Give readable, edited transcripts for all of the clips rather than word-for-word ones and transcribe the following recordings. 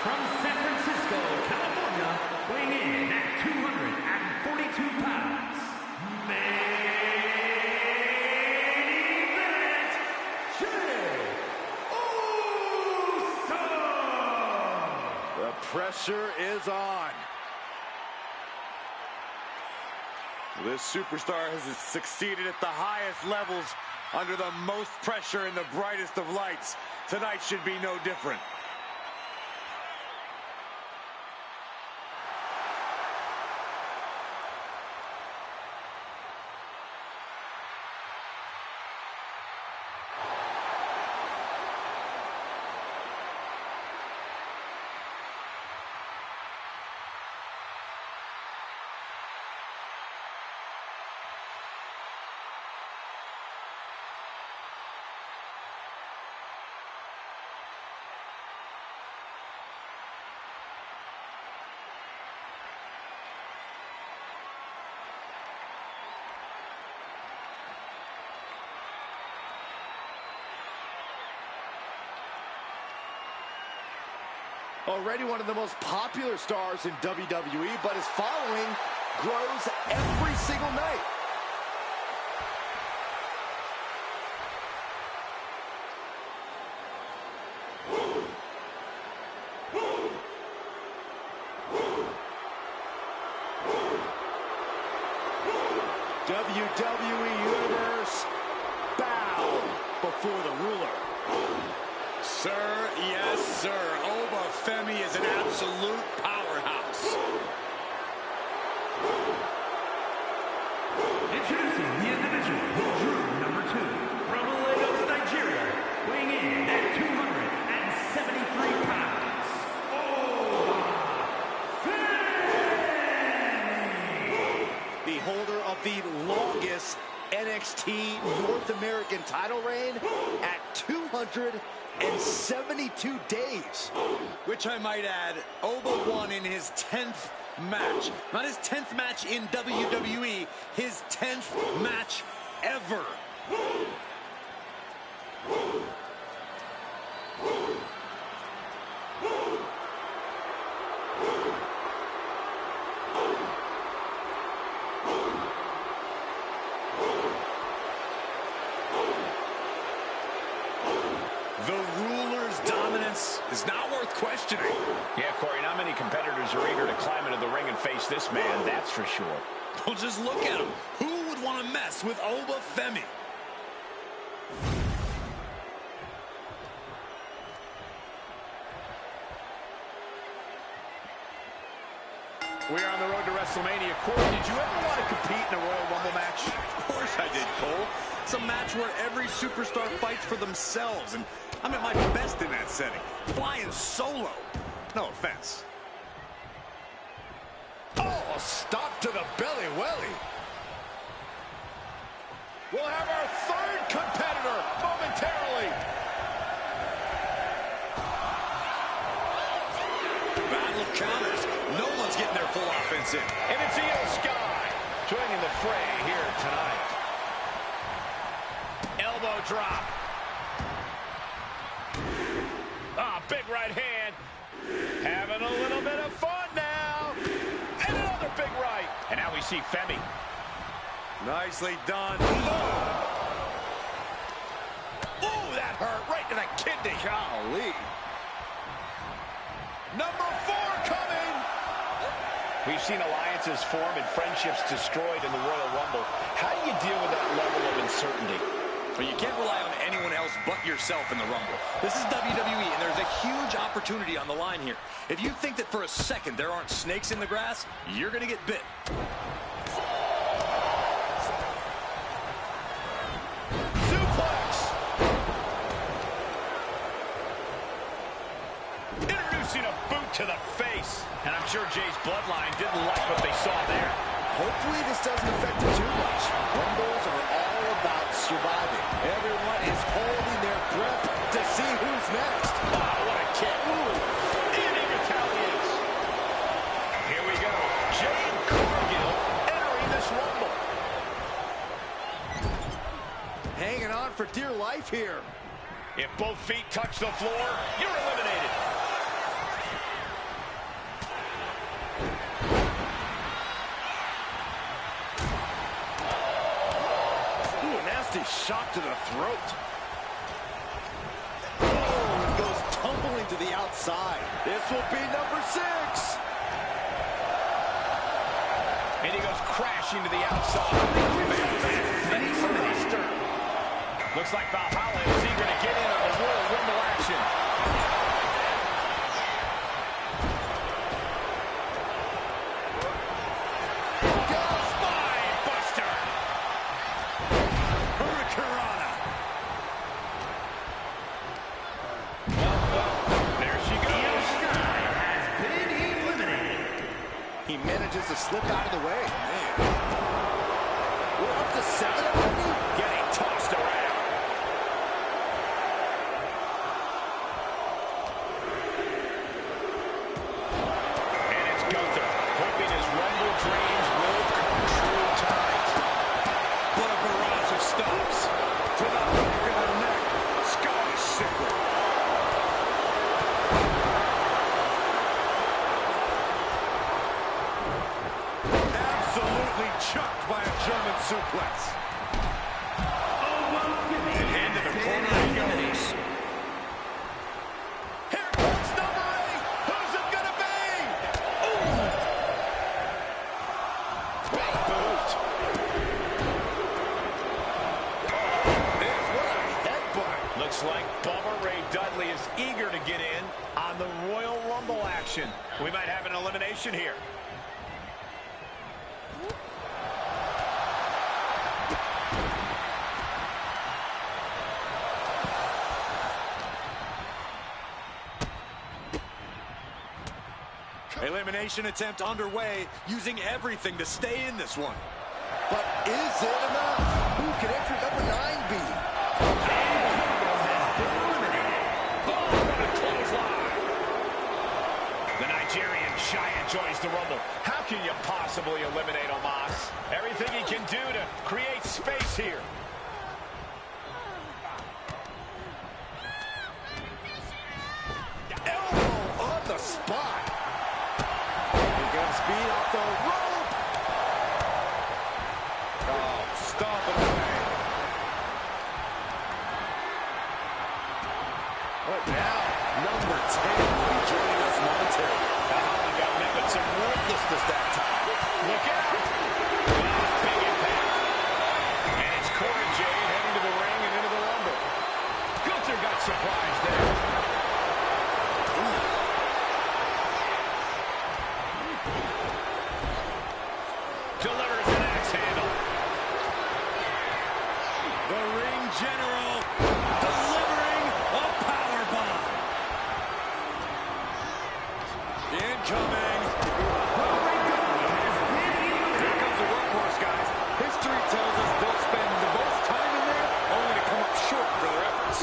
From San Francisco, California, weighing in at 242 pounds, main event, Jey Uso! The pressure is on. This superstar has succeeded at the highest levels under the most pressure in the brightest of lights. Tonight should be no different. Already one of the most popular stars in WWE, but his following grows every single night. WWE Universe, bow before the ruler. Sir, yes, sir. Oba Femi is an absolute powerhouse. Introducing the individual who drew number 2 from Lagos, Nigeria, weighing in at 273 pounds, Oba Femi! The holder of the longest NXT North American title reign at 272 days. Which I might add, Oba won in his 10th match. Not his 10th match in WWE, his 10th match ever. The ruler's dominance is not worth questioning. Yeah, Corey, not many competitors are eager to climb into the ring and face this man, that's for sure. Well, just look at him. Who would want to mess with Oba Femi? We are on the road to WrestleMania. Corey, did you ever want to compete in a Royal Rumble match? Of course I did, Cole. It's a match where every superstar fights for themselves, and I'm at my best in that setting. Flying solo. No offense. Oh, stop to the belly welly. We'll have our third competitor momentarily. Battle of counters. No one's getting their full offense in. And it's Io Sky joining the fray here tonight. Elbow drop. Ah, big right hand. Having a little bit of fun now. And another big right. And now we see Femi. Nicely done. Ooh, that hurt right to the kidney. Golly. Number 4 coming. We've seen alliances form and friendships destroyed in the Royal Rumble. How do you deal with that level of uncertainty? But you can't rely on anyone else but yourself in the Rumble. This is WWE, and there's a huge opportunity on the line here. If you think that for a second there aren't snakes in the grass, you're going to get bit. Suplex! Introducing a boot to the face. And I'm sure Jay's bloodline didn't like what they saw there. Hopefully this doesn't affect him too much. Rumbles are all about surviving. Everyone is holding their breath to see who's next. Oh, what a kick. And he retaliates. Here we go. Jade Cargill entering this Rumble. Hanging on for dear life here. If both feet touch the floor, you're eliminated. nasty shot to the throat. Oh, it goes tumbling to the outside. This will be number 6. And he goes crashing to the outside. Buster. Looks like Valhalla is eager to get in on the Royal Rumble action. Spine Buster. Hurricanrana. There she goes. Io Sky has been eliminated. He manages to slip out of the way. Man. We're up to 7 already? Getting tossed around. And it's Gunther, hoping his Rumble dreams will come true tonight. What a barrage of stomps. To the back of the neck. Sky is sickle. Absolutely chucked by a German suplex. And into the corner he goes. Here comes number 8. Who's it gonna be? Ooh. Big boot. What a headbutt. Looks like Bubba Ray Dudley is eager to get in on the Royal Rumble action. We might have an elimination here. Elimination attempt underway, using everything to stay in this one. But is it enough? Who can enter number 9 be? The Nigerian Giant joins the Rumble. How can you possibly eliminate Omos? Everything he can do to create space here. Elbow on the spot. He got speed off the rope. Oh, stomp it away. What now? Number 10 will be joining us momentarily. Got met with some ruthlessness that time. Look out! Big impact. And it's Cora Jade heading to the ring and into the Rumble. Gunther got surprised there. Delivers an axe handle. The ring general delivering a powerbomb. Incoming. Here comes the workhorse, guys. History tells us they'll spend the most time in there only to come up short for their efforts.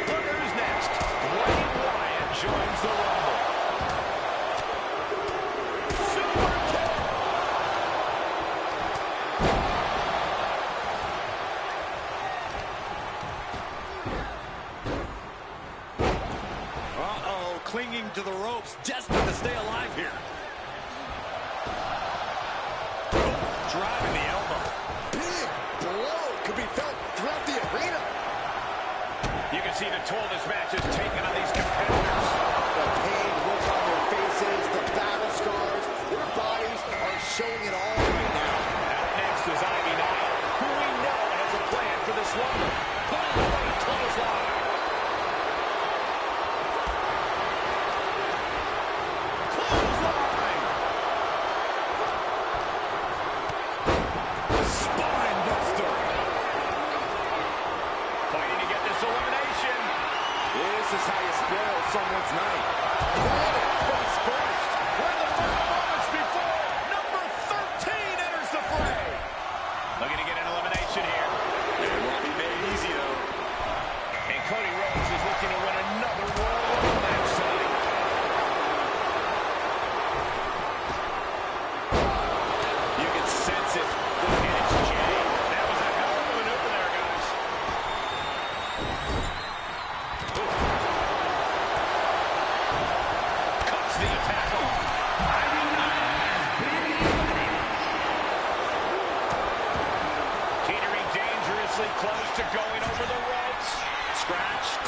Look who's next. Bray Wyatt joins the Rumble. Super kick. Uh-oh, clinging to the ropes, desperate to stay alive here. Driving the elbow. Big blow could be felt throughout the arena. You can see the toll this match has taken on these competitors. The pain looks on their faces, the battle scars, their bodies are showing it all right now. Out next is Ivy Nile, who we know has a plan for this Rumble. Clothesline. Clothesline. Spine buster. Fighting to get this elimination. This is how you spoil someone's night. Planet face first. When the final moments before, number 13 enters the fray. Looking to get an elimination here. It won't be made easy, though. And Cody Rhodes is looking to win another Royal Rumble match tonight. You can sense it. And it's Jay. That was a hell of a maneuver there, guys. Cuts the attack off.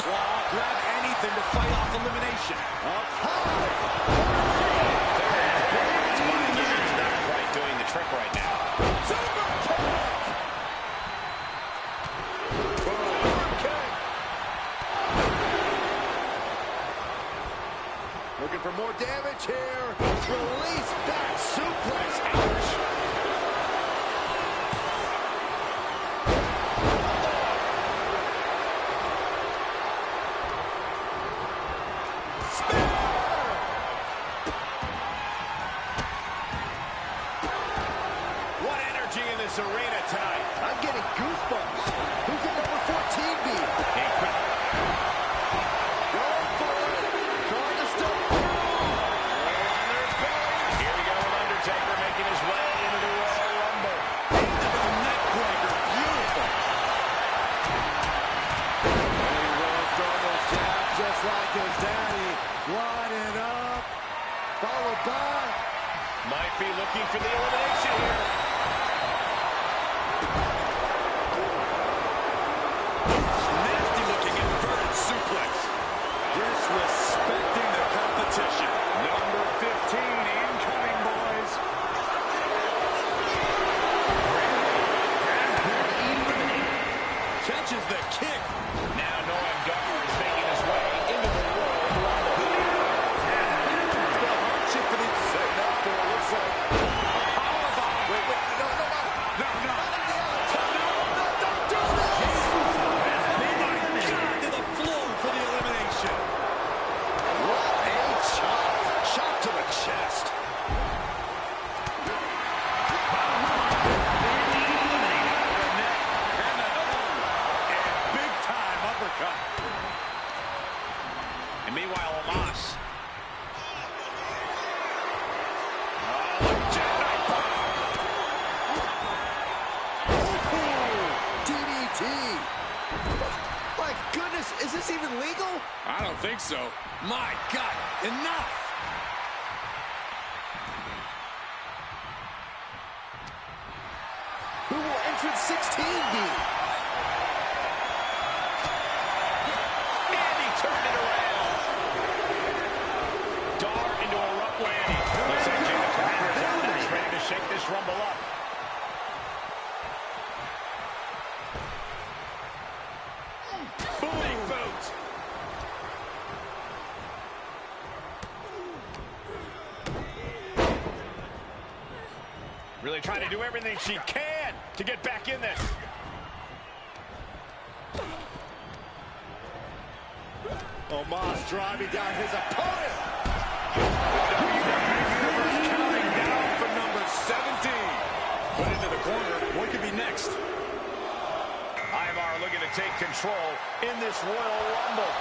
claw, grab anything to fight off elimination. Up high. He's not quite doing the trick right now. Super kick. Looking for more damage here. Release back suplex. Ouch. What energy in this arena tonight. I'm getting goosebumps. Who could number 14 be? Going for it. Trying to stop. Here we go with Undertaker making his way into the Royal Rumble. Into the neck breaker. Beautiful. He rolls on those jabs just like his daddy. Winding up. Followed by. Might be looking for the elimination here. Nasty looking inverted suplex. Disrespecting the competition. Number 15 incoming, boys. Catches the kick. Now Noam Dar is making his way into the Royal Rumble. The hardship for the setting up for it looks like. Powerbomb. Wait, no. Don't do this. To the floor for the elimination. What a chop. Chop to the chest. And big time uppercut. And meanwhile, Omos. DDT. My goodness, is this even legal? I don't think so. My God, enough. Who will entrance 16 be? And he turned it around. Dar into a rough landing. Looks like Jay the Conqueror is ready to shake this Rumble up. Big boot. Really trying to do everything she can to get back in this. Omos driving down his opponent. Counting down for number 17. Put into the corner. What could be next? Ivar looking to take control in this Royal Rumble.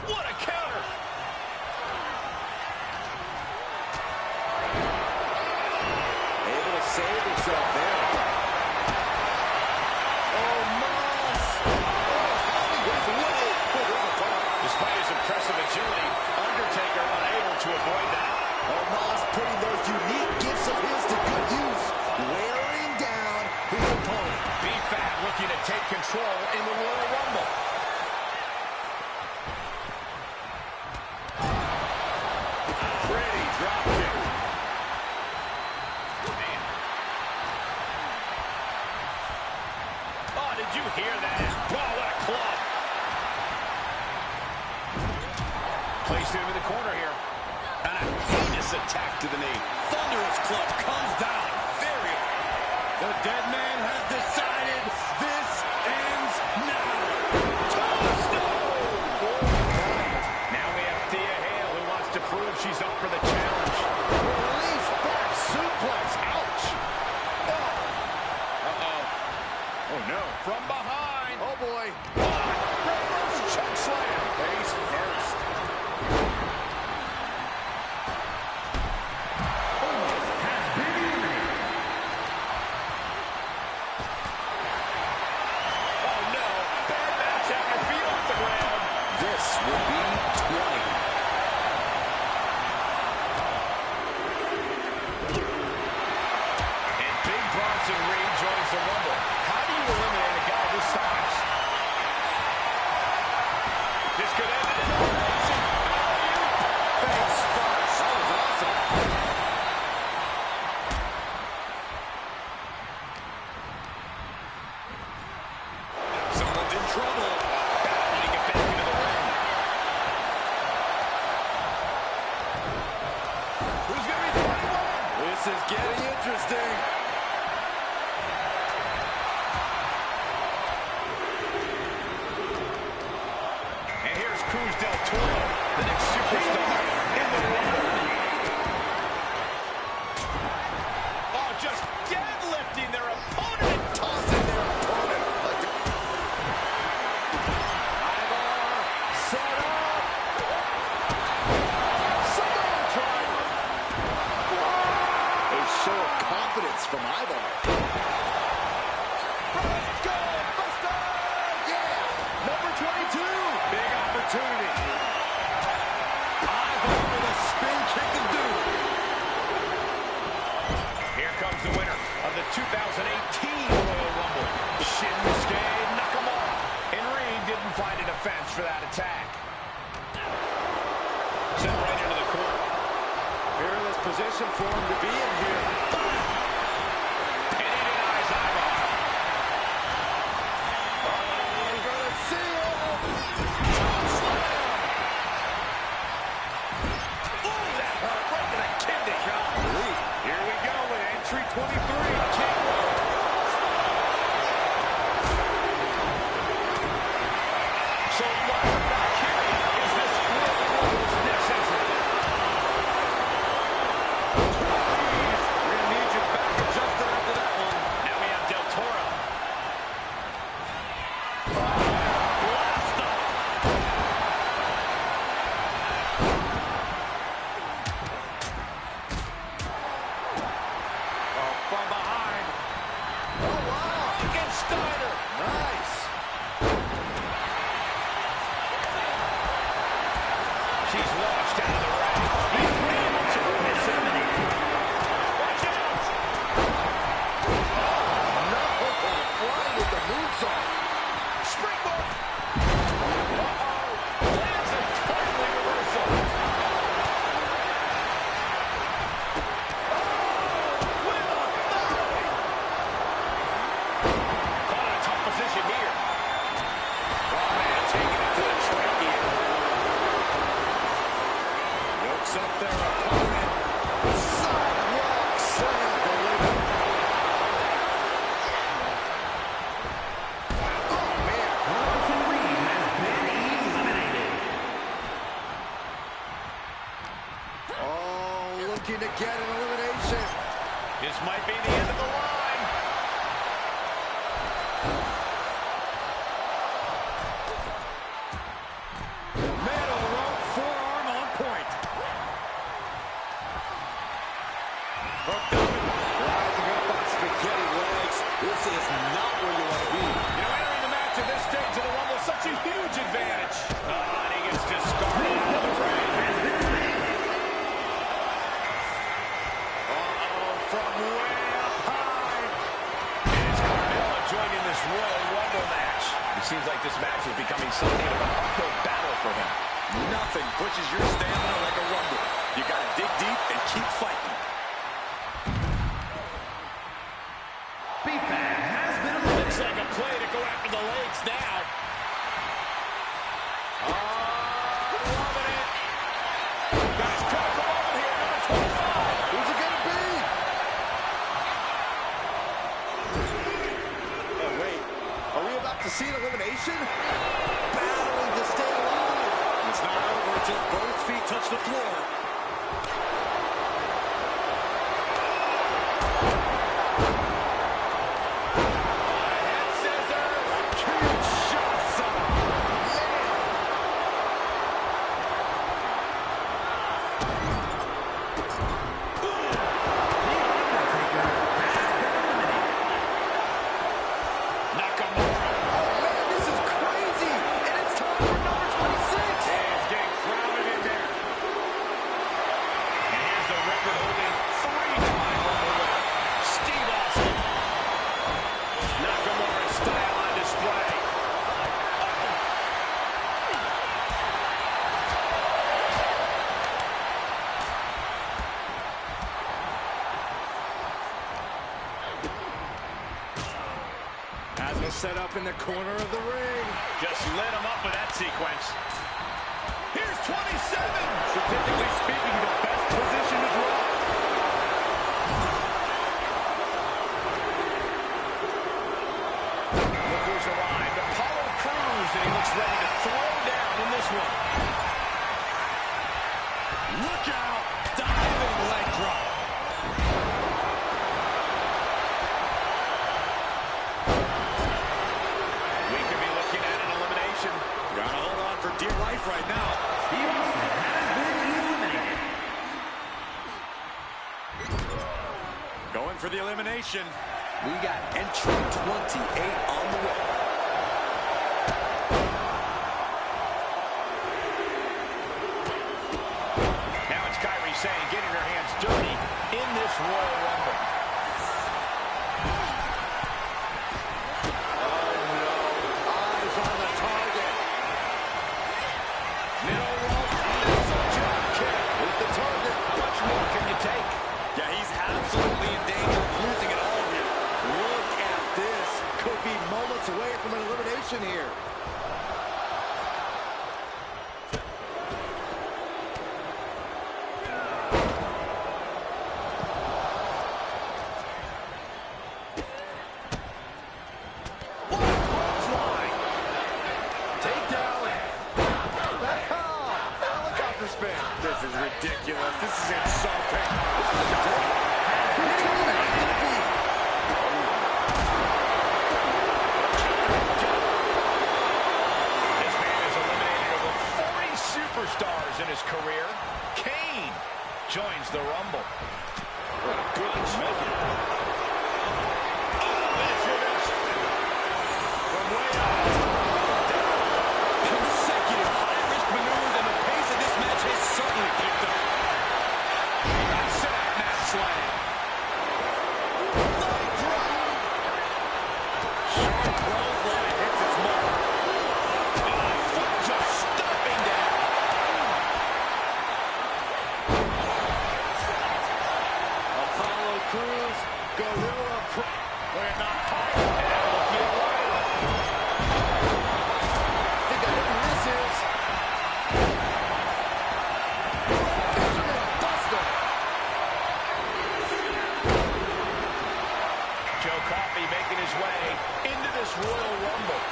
What a counter! Able to save himself there. Omos. Despite his impressive agility, Undertaker unable to avoid that. Omos putting those unique gifts of his to good use. Wearing down his opponent. B-Fat looking to take control in the Royal Rumble. Pretty drop kick. Man. Oh, did you hear that? Oh, what a club. Placed him in the corner here. And a heinous attack to the knee. Thunderous club comes down. Very. The dead man has decided this ends now. Now we have Thea Hale who wants to prove she's up for the challenge. Release back suplex. Ouch. Uh-oh. Oh, no. From behind. Oh, boy. Reverse choke slam. Face first. Bronson Reed joins the Rumble. How do you eliminate a guy this size? This could end in elimination. Face first. That was awesome. Someone's in trouble. Battling to get back into the ring. Who's going to be 21? This is getting interesting. And here's Cruz del Toro, the next superstar in the Rumble. Oh, just deadlifting their opponent and tossing their opponent. Ivar set up. Samoa driver. A show of confidence from Ivar. Go, Buster! Yeah, number 22. Big opportunity. Ivar with a spin kick of doom. Here comes the winner of the 2018 Royal Rumble, Shinsuke Nakamura. And Reed didn't find a defense for that attack. Sent right into the corner. Peerless position for him to be in here. And he denies Ivar. We're gonna see it. Chop slam. Ooh, that hurt right to the kidney. Here we go with entry 23. King. So what we're back here is this Royal Rumble's next entry. Jeez, we're gonna need you back adjusted after that one. Now we have Del Toro. Blast off. Oh, from behind. Oh, wow. Against Steiner. Nice. She's launched out of the ring. He's able to eliminate. Watch out. No, flying with the moonsault. Springboard. Uh-oh. Lands a timely reversal. With authority. Caught in a tough position here. Oh, man, taking it to the trachea. Looks up their opponent. Sidewalk slam delivered. Oh, man. Bronson Reed has been eliminated. Oh, looking to get an elimination. This might be the end of the line. Middle rope forearm on point. Hooked up. Rising up on spaghetti legs. This is not where you want to be. You know, entering the match at this stage of the Rumble, such a huge advantage. And he gets discarded out of the ring. Uh-oh, from way up high. And it's Carmella joining this Royal Rumble match. It seems like this match is becoming something of an uphill battle for him. Nothing pushes your stamina like a rumble. You gotta dig deep and keep fighting. B-Fab has been eliminated. Looks like a play to go after the legs now. Loving it. Guys, critical moment here, number 25. Who's it going to be? Oh, wait. Are we about to see an elimination? Battling to stay alive. It's not over until both feet touch the floor. Head scissors. Kinshasa. Nakamura. Oh, man, this is crazy. And it's time for number 26. It's getting crowded in there. to set up in the corner of the ring. Just lit him up with that sequence. Here's 27. Statistically speaking, the best position to draw. Look who's arrived. Apollo Crews, and he looks ready to throw down in this one. Look out! Diving leg drop. We could be looking at an elimination. Gotta hold on for dear life right now. Steve Austin has been eliminated. Going for the elimination. We got entry 28 on the way. Now it's Kairi Sane getting her hands dirty in this Royal Rumble. Oh, no. Eyes on the target. Middle rope. Missile drop kick with the target. How much more can you take? Yeah, he's absolutely in danger of losing it all here. Look at this. Could be moments away from an elimination here. Helicopter spin. This is ridiculous. This is insulting. This man has eliminated over 40 superstars in his career. Kane joins the Rumble. Good measure. From way up. Consecutive high-risk maneuvers, and the pace of this match has certainly picked up. Nice set up mat slam. Sharp clothesline hits its mark. Foot just stomping down. Apollo Crews, Gorilla We're not tight. And that will feel right. think I know who this is. Michigan Buster. Joe Coffey making his way into this Royal Rumble.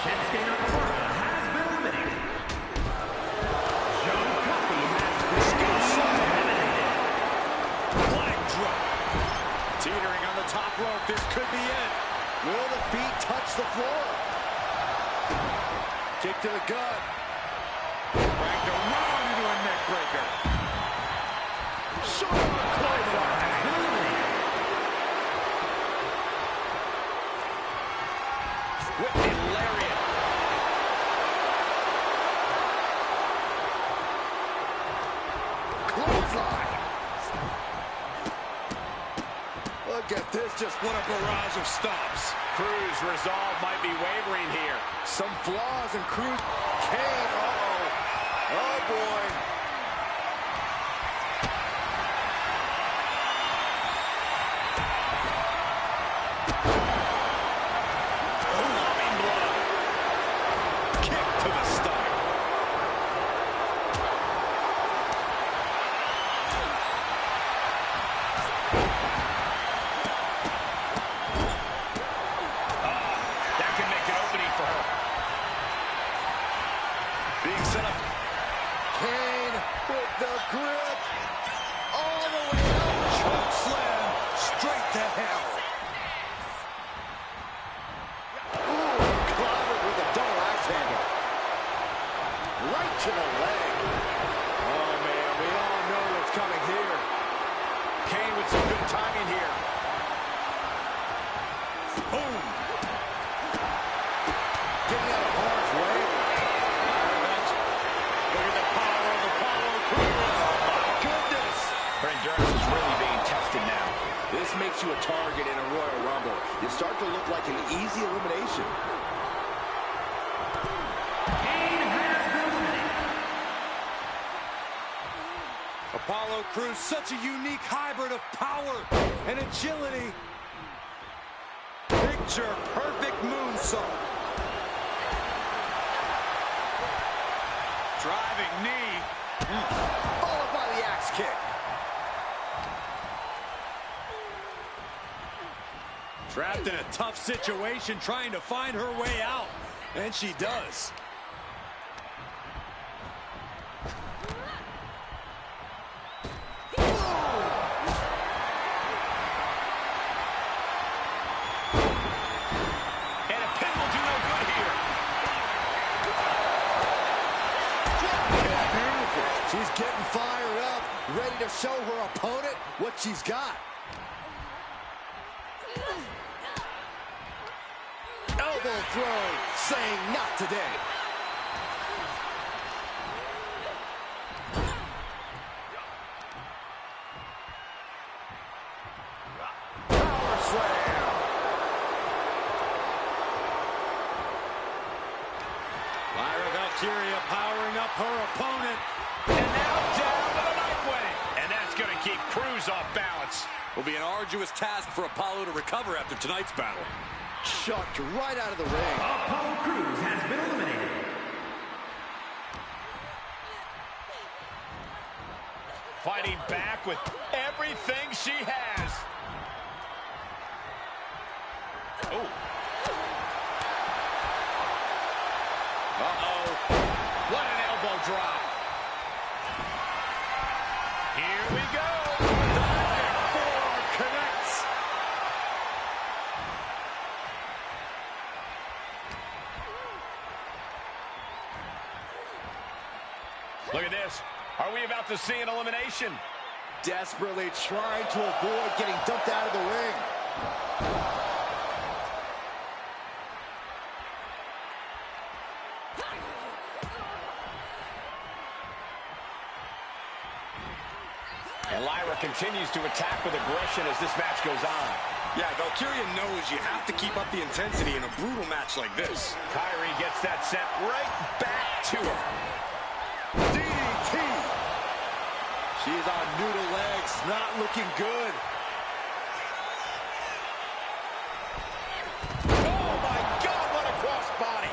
Shinsuke Nakamura has been eliminated. Joe Coffey has been eliminated. Leg drop. Teetering on the top rope. This could be it. Will the feet touch the floor? Kick to the gut. Dragged around into a neck breaker. Shoulder clothesline. Whipping lariat. Clothesline. Look at this, just What a barrage of stops. Crews' resolve might be wavering here. some flaws in Crews. Kane, uh-oh. Oh, boy. Flowing blood. Kick to the stomach. That can make an opening for her. Being set up. Kane with the grip. All the way up. Choke slam. Straight to hell. Ooh, clobbered with a double axe handle. Right to the leg. Oh, man, we all know what's coming here. Kane with some good timing here. Boom. Getting out of harm's way. Look at the power of Apollo Crews. Oh, my goodness. Her endurance is really being tested now. This makes you a target in a Royal Rumble. You start to look like an easy elimination. Kane has been eliminated. Apollo Apollo Crews, such a unique hybrid of power and agility. Picture perfect moonsault. Driving knee. Followed by the axe kick. Trapped in a tough situation, trying to find her way out. And she does. And a pin will do no good here. Beautiful. She's getting fired up, ready to show her opponent what she's got. Elbow throw, saying not today. Power slam. Lyra Valkyria powering up her opponent. And now down with a knife wing. And that's going to keep Crews off balance. Will be an arduous task for Apollo to recover after tonight's battle. Chucked right out of the ring. Apollo Crews has been eliminated. Fighting back with everything she has. Oh. Uh-oh. What an elbow drop. Here we go. Diving forearm connects. Look at this. Are we about to see an elimination? Desperately trying to avoid getting dumped out of the ring. And Lyra continues to attack with aggression as this match goes on. Yeah, Valkyria knows you have to keep up the intensity in a brutal match like this. Kyrie gets that sent right back to her. DDT. She's on noodle legs, not looking good. Oh my God, what a crossbody.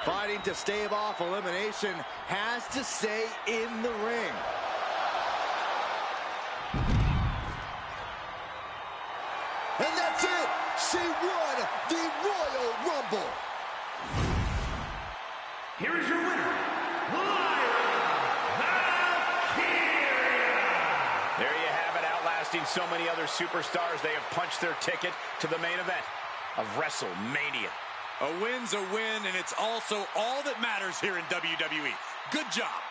Fighting to stave off elimination, has to stay in the ring. And that's it! She won the Royal Rumble! Here is your winner, Lyra Valkyria. There you have it, outlasting so many other superstars. They have punched their ticket to the main event of WrestleMania. A win's a win, and it's also all that matters here in WWE. Good job.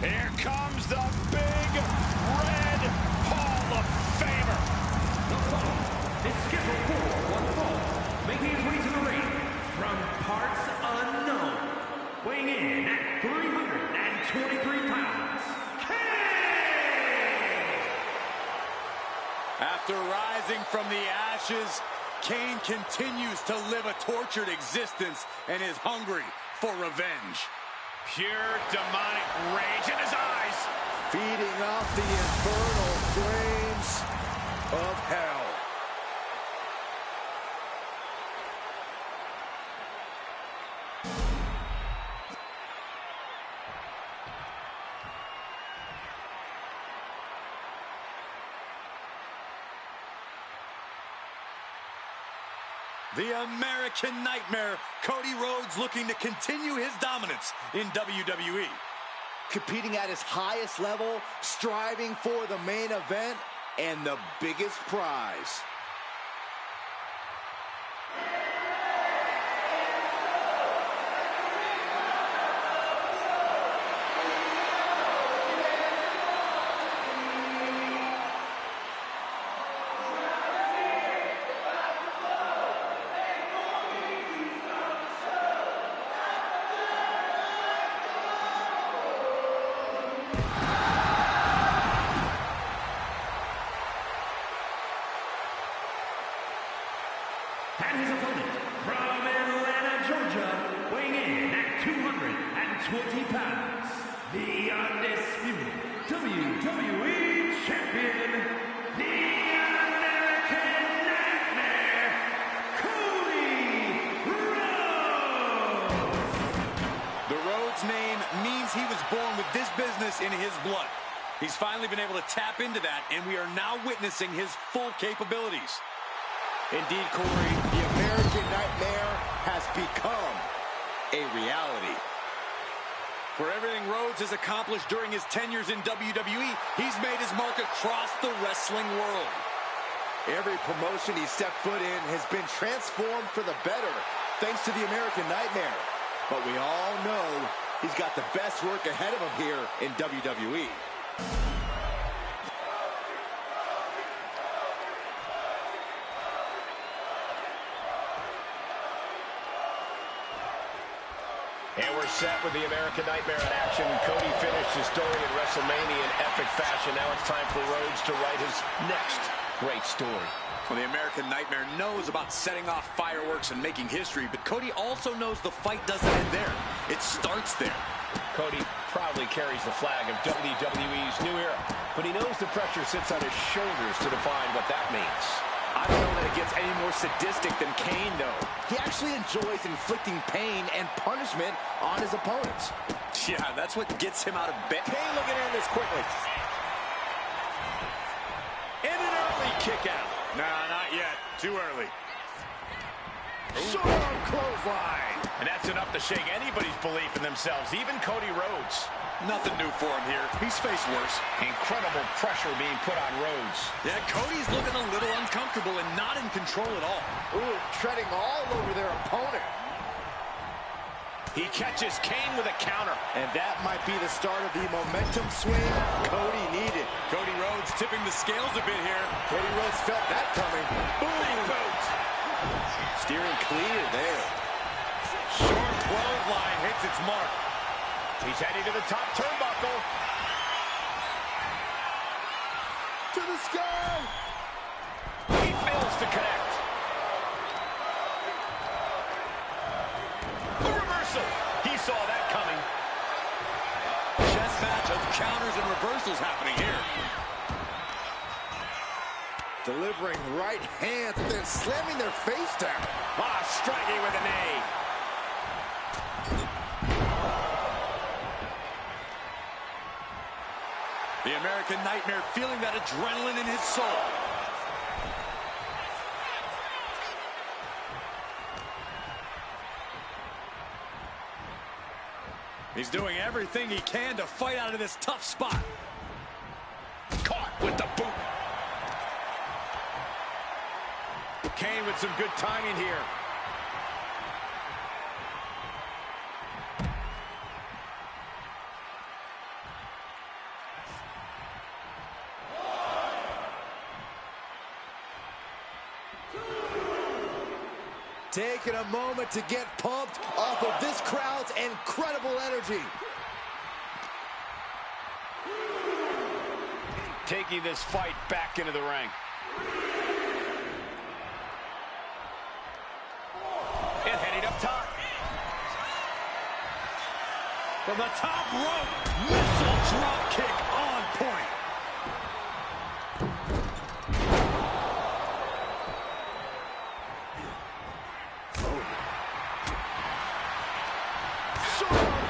Here comes the big red Hall of Famer. The fall is scheduled for one fall, making his way to the ring from parts unknown, weighing in at 323 pounds, Kane! After rising from the ashes, Kane continues to live a tortured existence and is hungry for revenge. Pure demonic rage in his eyes. Feeding off the infernal flames of hell. The American Nightmare, Cody Rhodes, looking to continue his dominance in WWE. Competing at his highest level, striving for the main event and the biggest prize. And his opponent from Atlanta, Georgia, weighing in at 220 pounds, the undisputed WWE Champion, the American Nightmare, Cody Rhodes! The Rhodes name means he was born with this business in his blood. He's finally been able to tap into that, and we are now witnessing his full capabilities. Indeed, Corey, the American Nightmare has become a reality. For everything Rhodes has accomplished during his tenures in WWE, he's made his mark across the wrestling world. Every promotion he stepped foot in has been transformed for the better, thanks to the American Nightmare. But we all know he's got the best work ahead of him here in WWE. And we're set with the American Nightmare in action. Cody finished his story at WrestleMania in epic fashion. Now it's time for Rhodes to write his next great story. Well, the American Nightmare knows about setting off fireworks and making history, but Cody also knows the fight doesn't end there. It starts there. Cody proudly carries the flag of WWE's new era, but he knows the pressure sits on his shoulders to define what that means. I don't know that it gets any more sadistic than Kane, though. He actually enjoys inflicting pain and punishment on his opponents. Yeah, that's what gets him out of bed. Kane looking at this quickly. And an early kick out. Nah, not yet. Too early. Short clothesline. And that's enough to shake anybody's belief in themselves, even Cody Rhodes. Nothing new for him here. He's faced worse. Incredible pressure being put on Rhodes. Yeah, Cody's looking a little uncomfortable and not in control at all. Ooh, treading all over their opponent. He catches Kane with a counter. And that might be the start of the momentum swing Cody needed. Cody Rhodes tipping the scales a bit here. Cody Rhodes felt that coming. Boom! Boot. Steering clear there. Short clothesline hits its mark. He's heading to the top turnbuckle. To the sky. He fails to connect. A reversal. He saw that coming. Chess match of counters and reversals happening here. Delivering right hands, then slamming their face down. Ah, striking with a knee. The American Nightmare feeling that adrenaline in his soul. He's doing everything he can to fight out of this tough spot. Caught with the boot. Kane with some good timing here. Taking a moment to get pumped off of this crowd's incredible energy. Taking this fight back into the ring. And heading up top. From the top rope, missile drop kick on point.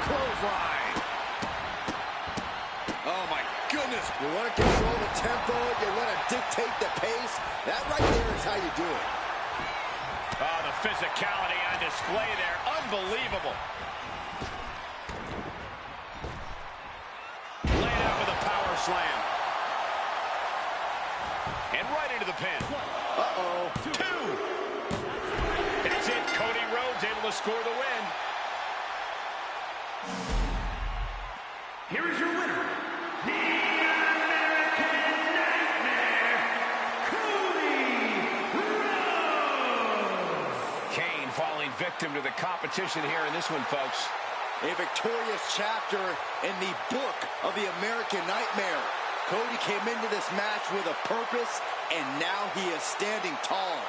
Clothesline. Oh my goodness. You want to control the tempo, you want to dictate the pace. That right there is how you do it. Oh, the physicality on display there. Unbelievable. Laid out with a power slam. And right into the pin. Uh-oh. 2. That's it. Cody Rhodes able to score the win. Here is your winner, the American Nightmare, Cody Rhodes. Kane falling victim to the competition here in this one, folks. A victorious chapter in the book of the American Nightmare. Cody came into this match with a purpose, and now he is standing tall.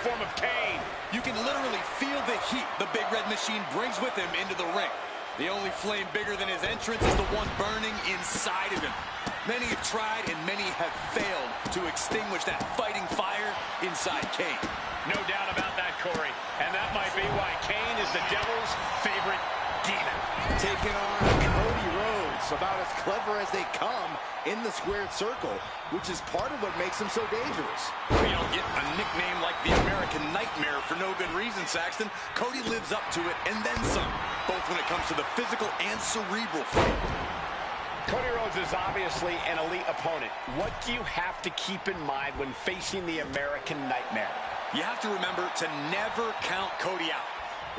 form of Kane. You can literally feel the heat the Big Red Machine brings with him into the ring. The only flame bigger than his entrance is the one burning inside of him. Many have tried and many have failed to extinguish that fighting fire inside Kane. No doubt about that, Corey. And that might be why Kane is the Devil's favorite demon. Taking on Cody Rhodes, about as clever as they come in the squared circle, which is part of what makes him so dangerous. You don't get a nickname like the American Nightmare for no good reason, Saxton. Cody lives up to it and then some, both when it comes to the physical and cerebral fight. Cody Rhodes is obviously an elite opponent. What do you have to keep in mind when facing the American Nightmare? You have to remember to never count Cody out.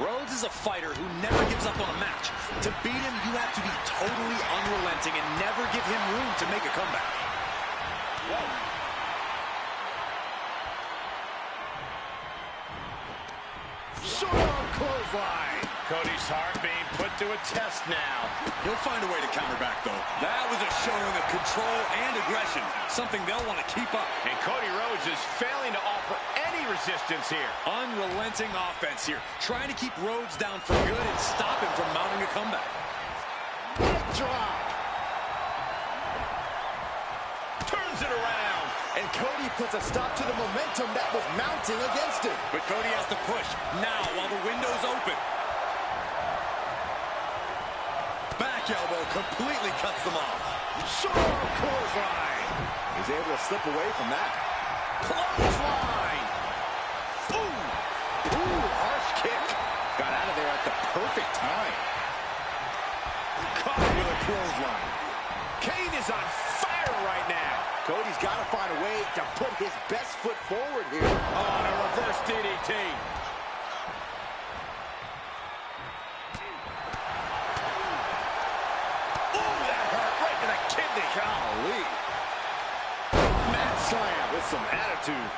Rhodes is a fighter who never gives up on a match. To beat him, you have to be totally unrelenting and never give him room to make a comeback. Whoa. Short arm clothesline. Cody's heart being put to a test now. He'll find a way to counter back, though. That was a showing of control and aggression, something they'll want to keep up. And Cody Rhodes is failing to offer any resistance here. Unrelenting offense here, trying to keep Rhodes down for good and stop him from mounting a comeback. Drop. Turns it around. And Cody puts a stop to the momentum that was mounting against him. But Cody has to push now while the window's open. Back elbow completely cuts them off. Short arm clothesline. He's able to slip away from that. Clothesline. Ooh, harsh kick. Got out of there at the perfect time. Caught with a clothesline. Kane is on fire right now. Cody's got to find a way to put his best foot forward here. On a reverse DDT. Golly. Mat slam with some attitude.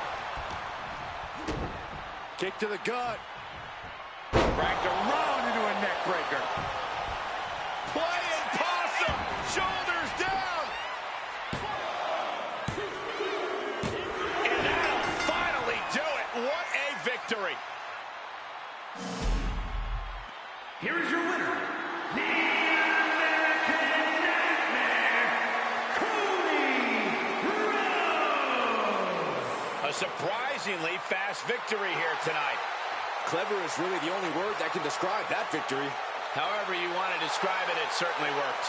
Kick to the gut. Dragged around into a neck breaker. Playing possum. Shoulders down. And that'll finally do it. What a victory. Here is your winner, a surprisingly fast victory here tonight. Clever is really the only word that can describe that victory. However you want to describe it, it certainly worked.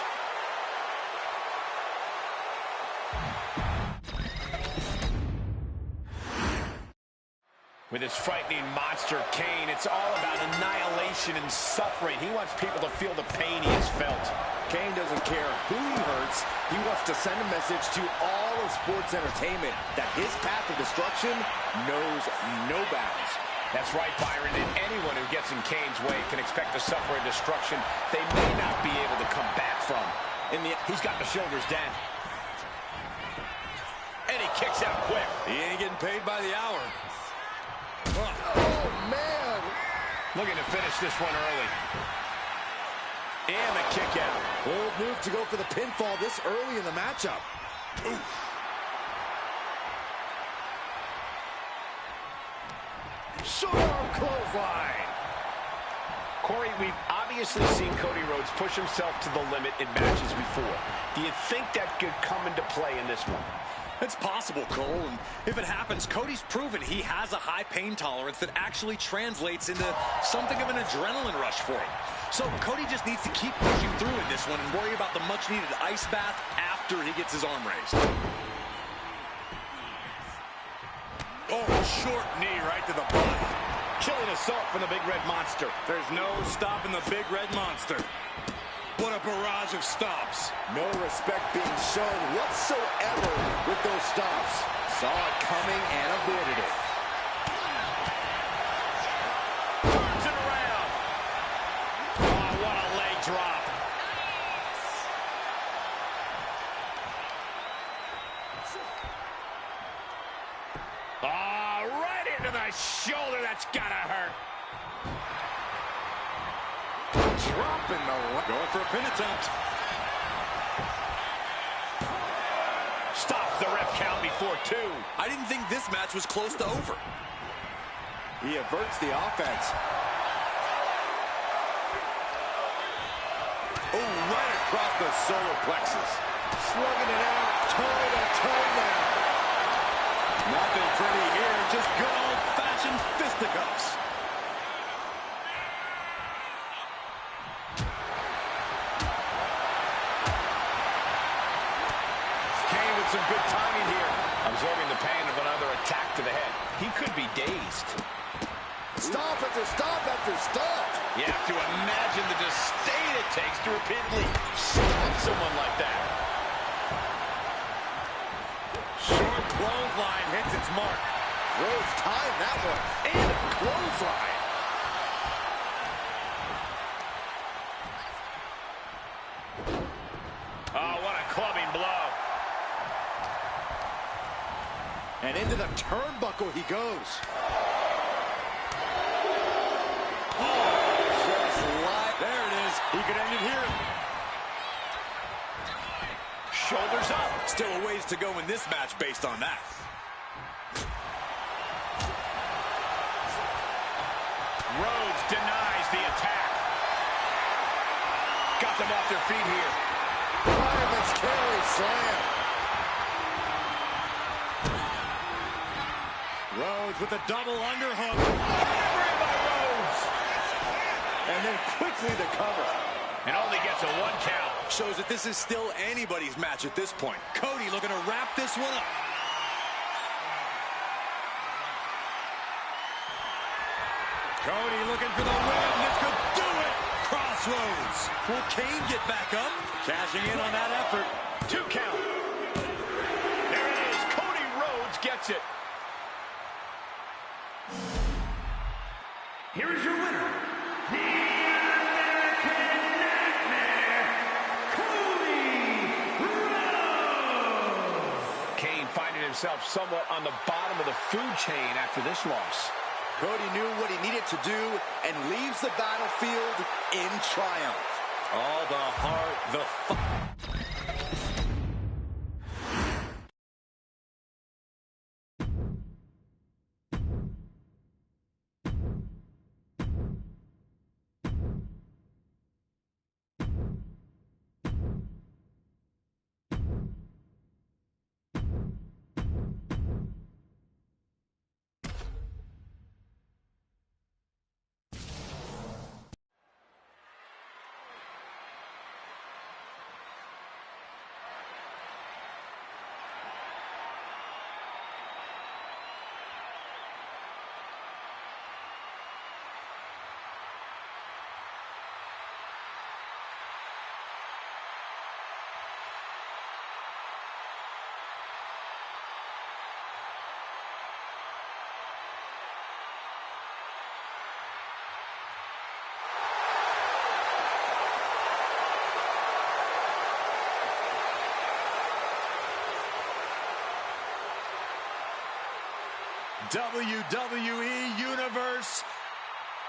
With his frightening monster, Kane, it's all about annihilation and suffering. He wants people to feel the pain he has felt. Kane doesn't care who he hurts. He wants to send a message to all of sports entertainment that his path of destruction knows no bounds. That's right, Byron, and anyone who gets in Kane's way can expect to suffer a destruction they may not be able to come back from. He's got the shoulders down. And he kicks out quick. He ain't getting paid by the hour. Oh, man. Looking to finish this one early. And the kick out. Bold move to go for the pinfall this early in the matchup. Oof. Short arm clothesline. Corey, we've obviously seen Cody Rhodes push himself to the limit in matches before. Do you think that could come into play in this one? It's possible, Cole, and if it happens, Cody's proven he has a high pain tolerance that actually translates into something of an adrenaline rush for him. So Cody just needs to keep pushing through in this one and worry about the much-needed ice bath after he gets his arm raised. Oh, short knee right to the body. Killing assault from the Big Red Monster. There's no stopping the Big Red Monster. What a barrage of stops. No respect being shown whatsoever with those stops. Saw it coming and avoided it. Turns it around. Oh, what a leg drop. Oh, right into the shoulder. That's gotta hurt. Dropping the... Going for a pin attempt. Stops the ref count before 2. I didn't think this match was close to over. He averts the offense. Oh, right across the solar plexus. Slugging it out, toe-to-toe now. Nothing pretty here, just good old-fashioned fisticuffs. Kane with some good timing here. Absorbing the pain of another attack to the head. He could be dazed. Stop after stop after stop. You have to imagine the disdain it takes to repeatedly stop someone like that. Short clothesline hits its mark. Rhodes timed that one. And a clothesline. Oh, what a clubbing blow. And into the turnbuckle he goes. There it is. He could end it here. Shoulders up. Still a ways to go in this match based on that. Rhodes denies the attack. Got them off their feet here. Fireman's carry slam. Rhodes with a double underhook. Delivery by Rhodes. And then quickly the cover. And only gets a 1 count. Shows that this is still anybody's match at this point. Cody looking to wrap this one up. Cody looking for the win. This could do it. Crossroads. Will Kane get back up? Cashing in on that effort. 2 count. There it is. Cody Rhodes gets it. Here is your winner, the American Nightmare, Cody Rhodes. Kane finding himself somewhat on the bottom of the food chain after this loss. Cody knew what he needed to do and leaves the battlefield in triumph. All the heart, the fun. WWE Universe,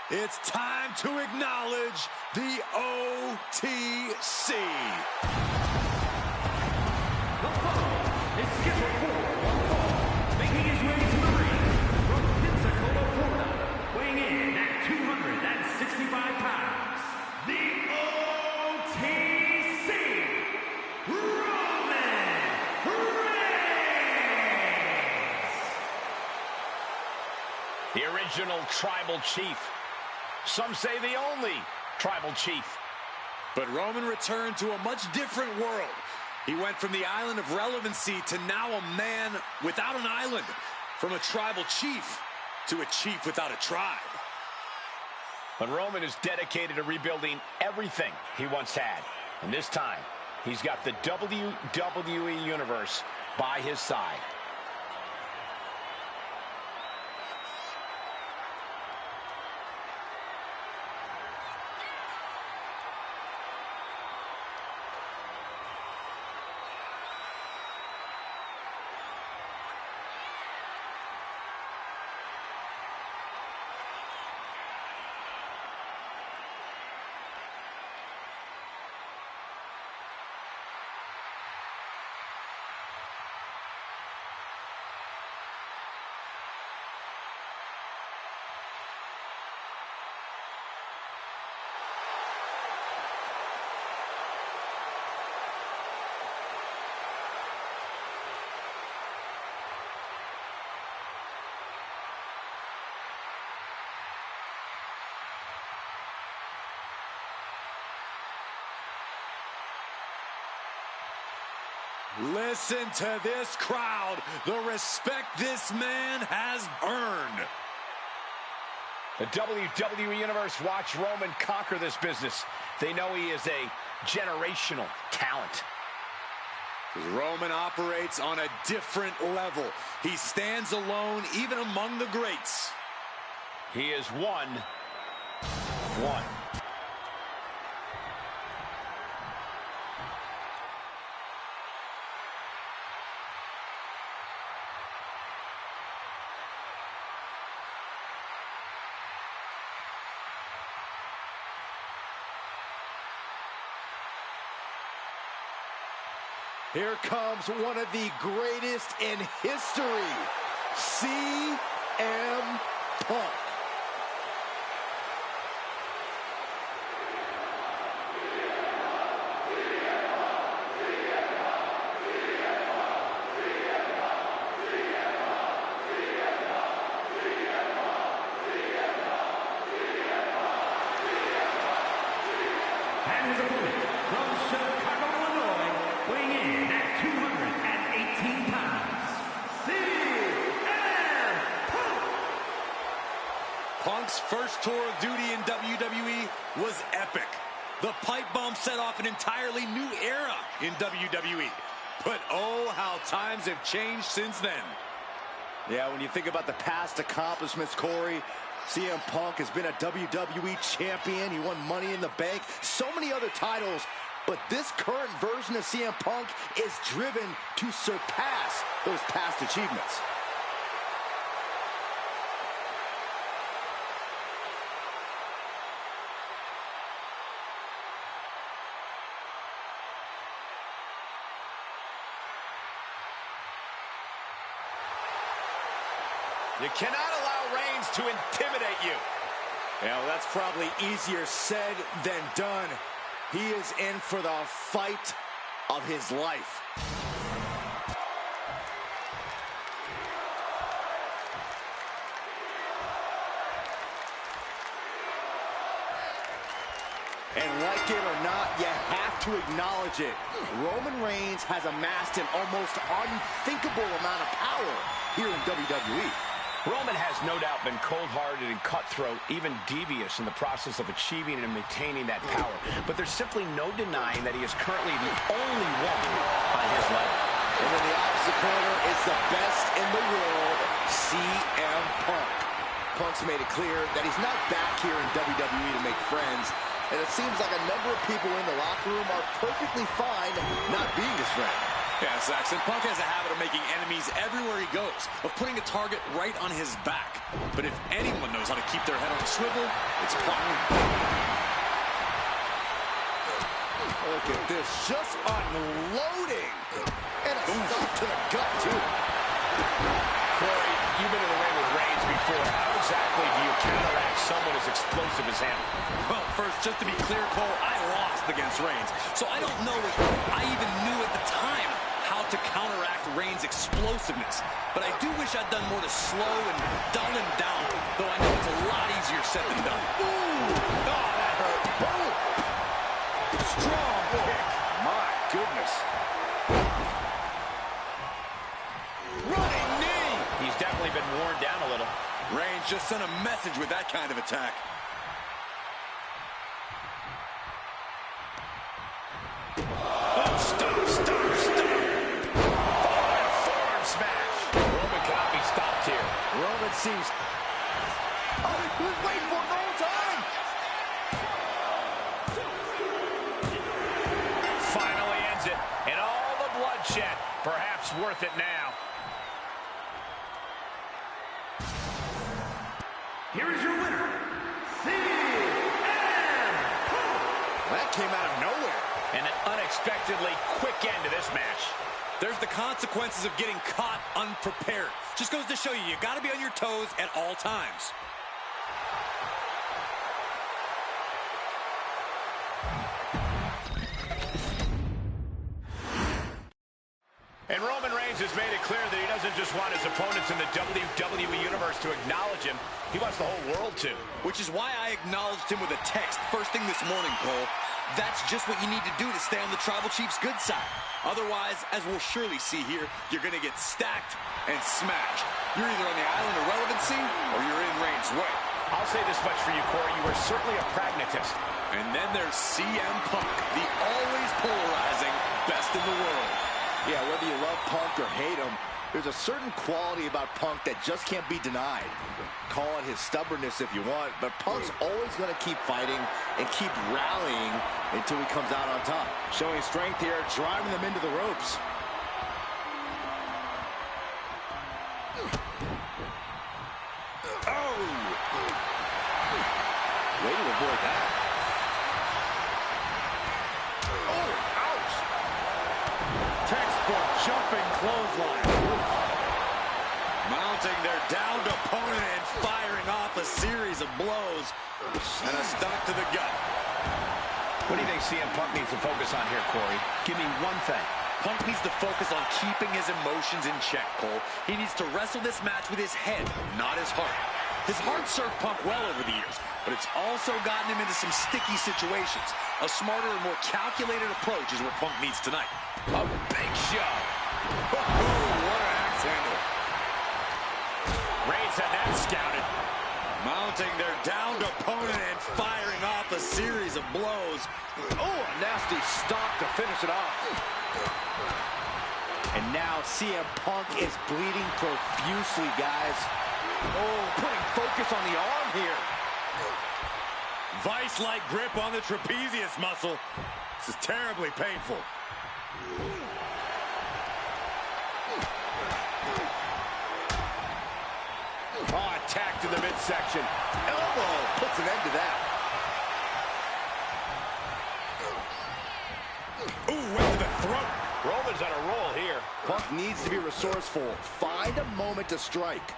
it's time to acknowledge the OTC. The foe is scheduled for one fall, making his way to the ring from Pensacola, Florida, weighing in at 265 pounds, the OTC, Roman Reigns. The original tribal chief. Some say the only tribal chief. But Roman returned to a much different world. He went from the island of relevancy to now a man without an island. From a tribal chief to a chief without a tribe. But Roman is dedicated to rebuilding everything he once had. And this time, he's got the WWE Universe by his side. Listen to this crowd, the respect this man has earned. The WWE Universe watch Roman conquer this business. They know he is a generational talent. Roman operates on a different level. He stands alone even among the greats. He is one. Here comes one of the greatest in history, CM Punk. And his opponent from Chicago, Illinois, weighing in at 218 pounds, CM Punk! Punk's first tour of duty in WWE was epic. The pipe bomb set off an entirely new era in WWE. But oh, how times have changed since then. Yeah, when you think about the past accomplishments, Corey, CM Punk has been a WWE champion. He won Money in the Bank, so many other titles. But this current version of CM Punk is driven to surpass those past achievements. You cannot allow Reigns to intimidate you. Yeah, well, that's probably easier said than done. He is in for the fight of his life. And like it or not, you have to acknowledge it. Roman Reigns has amassed an almost unthinkable amount of power here in WWE. Roman has no doubt been cold-hearted and cutthroat, even devious in the process of achieving and maintaining that power. But there's simply no denying that he is currently the only one on his level. And in the opposite corner is the best in the world, CM Punk. Punk's made it clear that he's not back here in WWE to make friends. And it seems like a number of people in the locker room are perfectly fine not being his friend. Yeah, Saxon, Punk has a habit of making enemies everywhere he goes, of putting a target right on his back. But if anyone knows how to keep their head on a swivel, it's Punk. Look at this, just unloading. And a stop to the gut, too. Corey, you've been in the ring with Reigns before. How exactly do you counteract someone as explosive as him? Well, first, just to be clear, Cole, I lost against Reigns. So I don't know if I even knew at the time how to counteract Reigns' explosiveness. But I do wish I'd done more to slow and dull him down, though I know it's a lot easier said than done. Ooh! Oh, that hurt. Boom! Strong kick. My goodness. Running knee! He's definitely been worn down a little. Reigns just sent a message with that kind of attack. Roman seems... Oh, he was waiting for it the whole time! Finally ends it, and all the bloodshed, perhaps worth it now. Here is your winner, CM Punk! That came out of nowhere. And an unexpectedly quick end to this match. There's the consequences of getting caught unprepared. Just goes to show you, you got to be on your toes at all times. And Roman Reigns has made it clear that he doesn't just want his opponents in the WWE Universe to acknowledge him. He wants the whole world to. Which is why I acknowledged him with a text first thing this morning, Cole. that's just what you need to do to stay on the Tribal Chief's good side. Otherwise, as we'll surely see here, you're going to get stacked and smashed. You're either on the island of relevancy or you're in Reigns' way. I'll say this much for you, Corey. You are certainly a pragmatist. And then there's CM Punk, the always polarizing best in the world. Yeah, whether you love Punk or hate him, there's a certain quality about Punk that just can't be denied. Call it his stubbornness if you want, but Punk's always going to keep fighting and keep rallying until he comes out on top. Showing strength here, driving them into the ropes. Oh! Way to avoid that. Oh, ouch! Textbook jumping clothesline. Mounting their downed opponent and firing off a series of blows. And a stop to the gut. What do you think CM Punk needs to focus on here, Corey? Give me one thing. Punk needs to focus on keeping his emotions in check, Cole. He needs to wrestle this match with his head, not his heart. His heart served Punk well over the years, but it's also gotten him into some sticky situations. A smarter and more calculated approach is what Punk needs tonight. A big shove. Oh, what an axe handle. Reigns had that scouted. Mounting their downed opponent and firing off a series of blows. Oh, a nasty stop to finish it off. And now CM Punk is bleeding profusely, guys. Oh, putting focus on the arm here. Vice-like grip on the trapezius muscle. This is terribly painful. Oh, attack to the midsection. Elbow puts an end to that. Ooh, went to the throat. Roman's on a roll here. Punk needs to be resourceful. Find a moment to strike.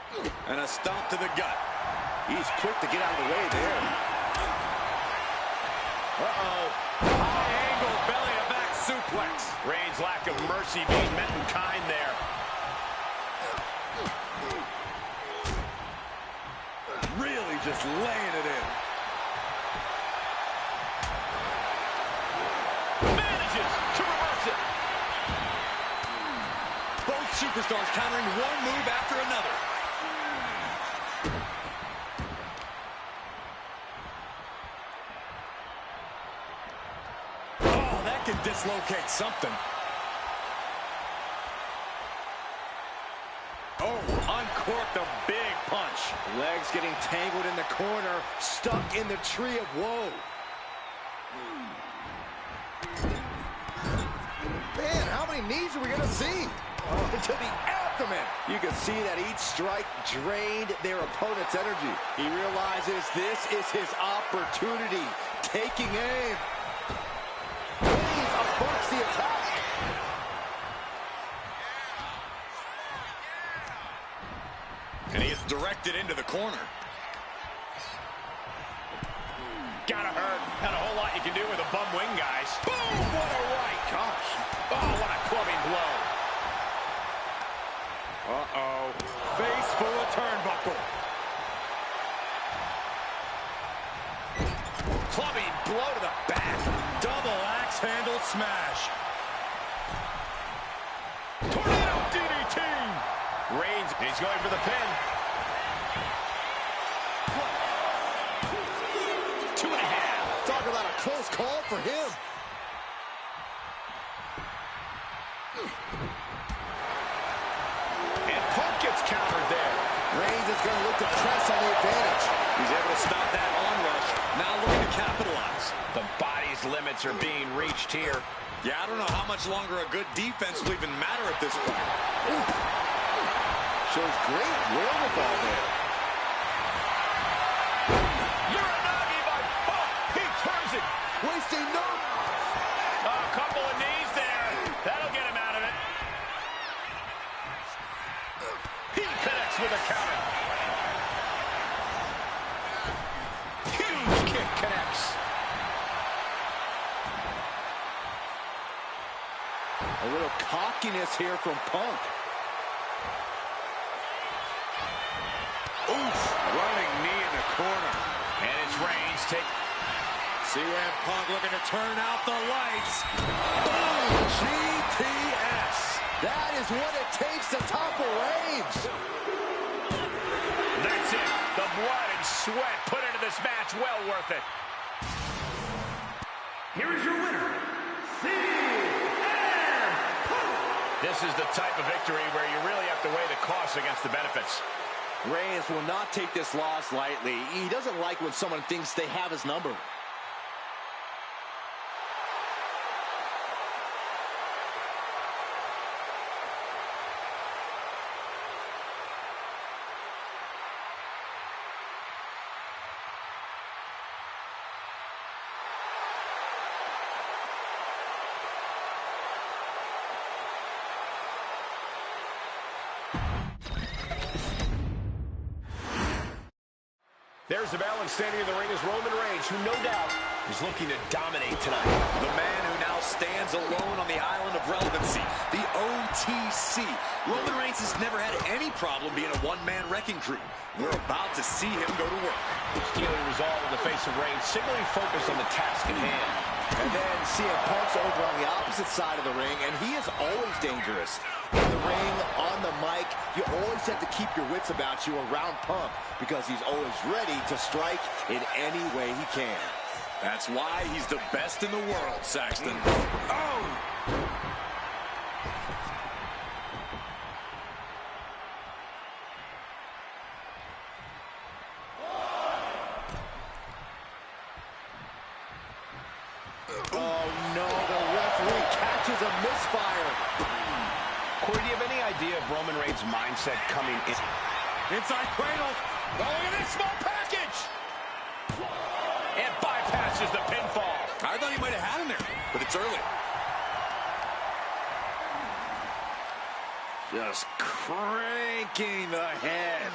And a stomp to the gut. He's quick to get out of the way there. Uh-oh. High angle belly-to-back suplex. Reigns' lack of mercy being met in kind there. Really just laying it in. Manages to reverse it. Both superstars countering one move after another. Oh, that can dislocate something. Oh, uncorked a big punch. Legs getting tangled in the corner, stuck in the tree of woe. Man, how many knees are we gonna see? Oh, to the abdomen. You can see that each strike drained their opponent's energy. He realizes this is his opportunity. Taking aim. Reigns averts the attack. And he is directed into the corner. Gotta hurt. Not a whole lot you can do with a bum wing, guys. Boom! What a right. Gosh. Oh, what a clubbing blow. Uh-oh. Face full of turnbuckle. Clubbing blow to the back. Double axe handle smash. Tornado DDT. Reigns, he's going for the pin. 2.5. Talk about a close call for him. And Punk gets countered there. Reigns is going to look to press on the advantage. He's able to stop that onrush. Now looking to capitalize. The body's limits are being reached here. Yeah, I don't know how much longer a good defense will even matter at this point. Oof. Shows great wherewithal there. Uranagi by Punk. He turns it. Wasting no. A couple of knees there. That'll get him out of it. He connects with a counter. Huge kick connects. A little cockiness here from Punk. Oof, running knee in the corner. And it's Reigns CM Punk looking to turn out the lights. Boom! GTS. That is what it takes to topple Reigns. That's it. The blood and sweat put into this match. Well worth it. Here is your winner, CM Punk. This is the type of victory where you really have to weigh the costs against the benefits. Reigns will not take this loss lightly. He doesn't like when someone thinks they have his number. There's the balance. Standing in the ring is Roman Reigns, who no doubt is looking to dominate tonight. The man who now stands alone on the island of relevancy, the OTC. Roman Reigns has never had any problem being a one-man wrecking crew. We're about to see him go to work. Stealing resolve in the face of Reigns, signaling focus on the task at hand. And then CM Punk's over on the opposite side of the ring, and he is always dangerous. In the ring, on the mic, you always have to keep your wits about you around Punk because he's always ready to strike in any way he can. That's why he's the best in the world, Saxton. Oh! Oh no, the referee catches a misfire. Corey, do you have any idea of Roman Reigns' mindset coming in? Inside cradle. Oh, look at this small package! And bypasses the pinfall. I thought he might have had him there, but it's early. Just cranking the head.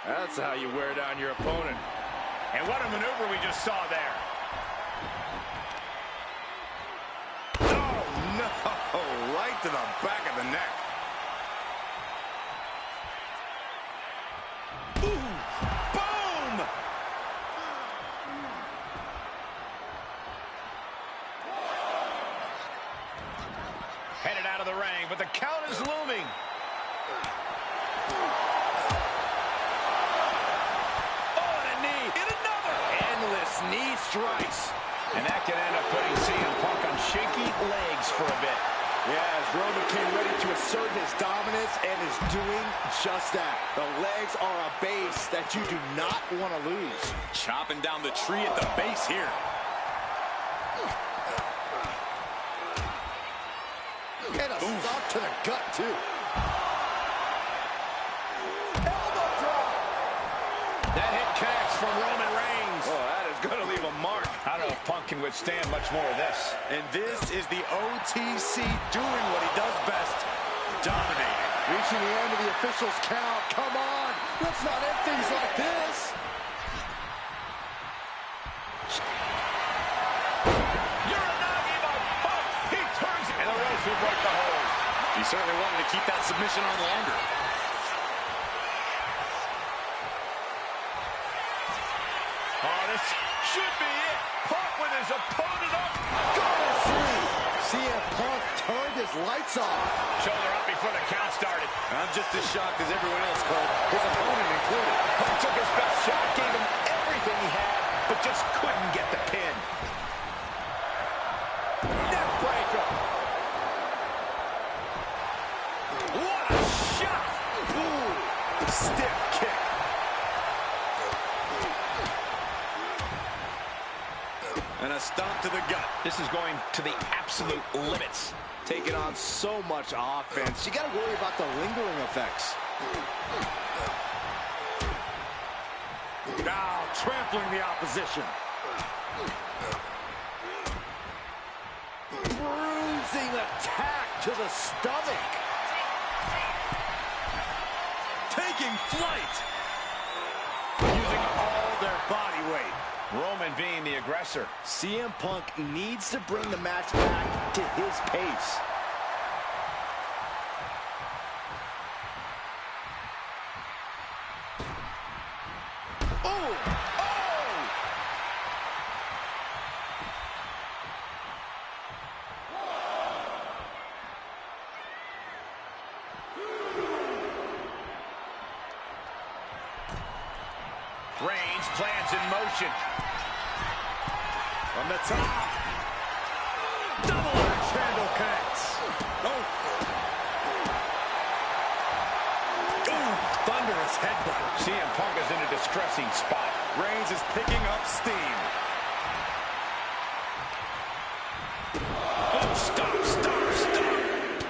That's how you wear down your opponent. And what a maneuver we just saw there. Oh, no. Right to the back of the neck. Boom! Boom! Headed out of the ring, but the count is looming. Oh, and a knee. And another. Endless knee strikes. And that can end up putting CM Punk on shaky legs for a bit. Yeah, as Roman came ready to assert his dominance and is doing just that. The legs are a base that you do not want to lose. Chopping down the tree at the base here. And a stop to the gut, too. Elbow drop. That hit connects from Roman Reigns. Oh, that is going to leave a mark. I don't know if Punk can withstand much more of this. And this is the OTC doing what he does best, dominating. Reaching the end of the official's count. Come on. Let's not end things like this. Uranagi by Punk. He turns it. And the ropes will break the hold. He certainly wanted to keep that submission on longer. Oh, this should be it. Punk with his opponent up. Go to sleep. CM Punk turned his lights off. Shoulder up before the count started. I'm just as shocked as everyone else, Cole, his opponent included. Punk took his best shot, gave him everything he had, but just couldn't get the pin. Neck breaker. What a shot. Ooh, stiff kick. And a stomp to the gut. This is going to the absolute limits. Taking on so much offense. You got to worry about the lingering effects. Now trampling the opposition. Bruising attack to the stomach. Taking flight. Using all their body weight. Roman being the aggressor. CM Punk needs to bring the match back to his pace. Oh! Oh! Reigns plans in motion. From the top. Double axe handle connects. Oh. Ooh, thunderous headbutt. CM Punk is in a distressing spot. Reigns is picking up steam. Oh, stop.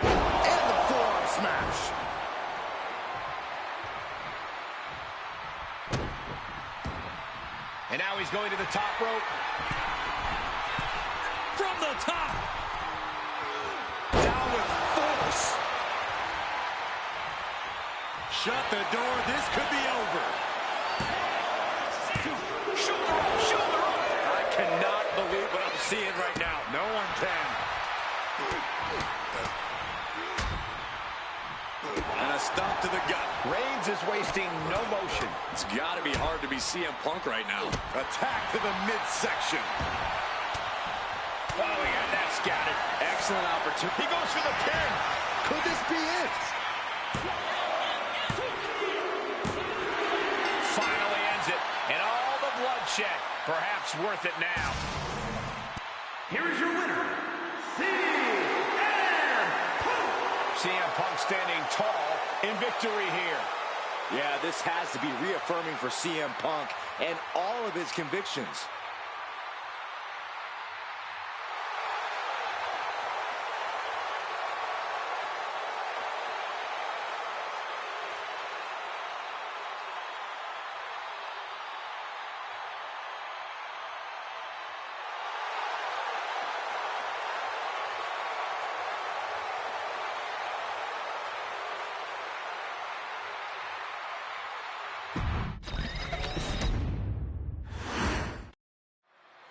And the forearm smash. And now he's going to the top rope. From the top. Down with force. Shut the door. This could be over. Shoulder up. I cannot believe what I'm seeing right now. No one can. And a stomp to the gut. Reigns is wasting no motion. It's got to be hard to be CM Punk right now. Attack to the midsection. Oh, he got that scattered. Excellent opportunity. He goes for the pin. Could this be it? Finally ends it. And all the bloodshed. Perhaps worth it now. Here is your winner, CM Punk. CM Punk standing tall in victory here. Yeah, this has to be reaffirming for CM Punk and all of his convictions.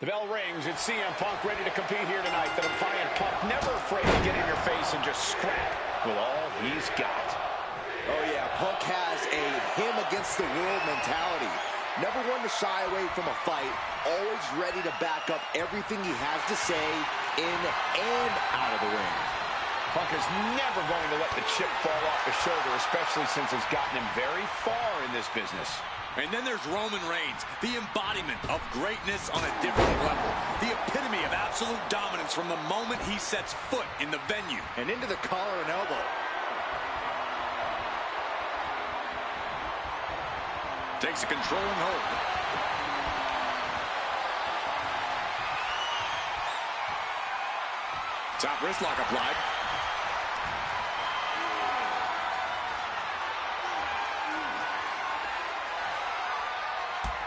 The bell rings, and CM Punk ready to compete here tonight. The defiant Punk, never afraid to get in your face and just scrap with all he's got. Oh yeah, Punk has a him against the world mentality. Never one to shy away from a fight. Always ready to back up everything he has to say in and out of the ring. Punk is never going to let the chip fall off his shoulder, especially since it's gotten him very far in this business. And then there's Roman Reigns, the embodiment of greatness on a different level. The epitome of absolute dominance from the moment he sets foot in the venue. And into the collar and elbow. Takes a controlling hold. Top wrist lock applied.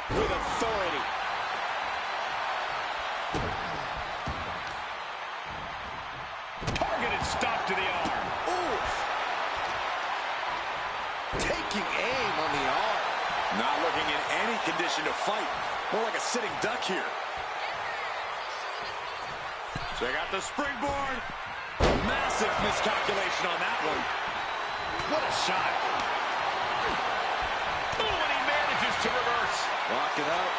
With authority. Targeted stop to the arm. Oof. Taking aim on the arm. Not looking in any condition to fight. More like a sitting duck here. Check out the springboard. Massive miscalculation on that one. What a shot. Oh, and he manages to reverse. Lock it up.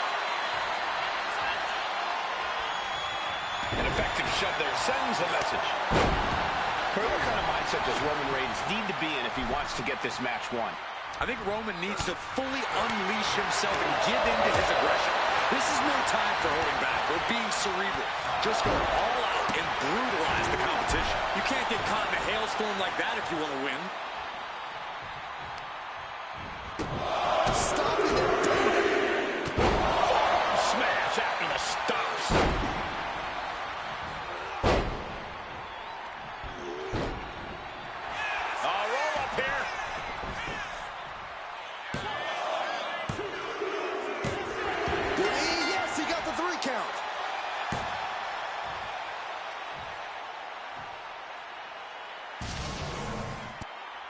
An effective shove there sends a message. What kind of mindset does Roman Reigns need to be in if he wants to get this match won? I think Roman needs to fully unleash himself and give in to his aggression. This is no time for holding back or being cerebral. Just go all out and brutalize the competition. You can't get caught in a hailstorm like that if you want to win. Stopping it. Smash after the stops. Roll up here. Yes, he got the 3 count.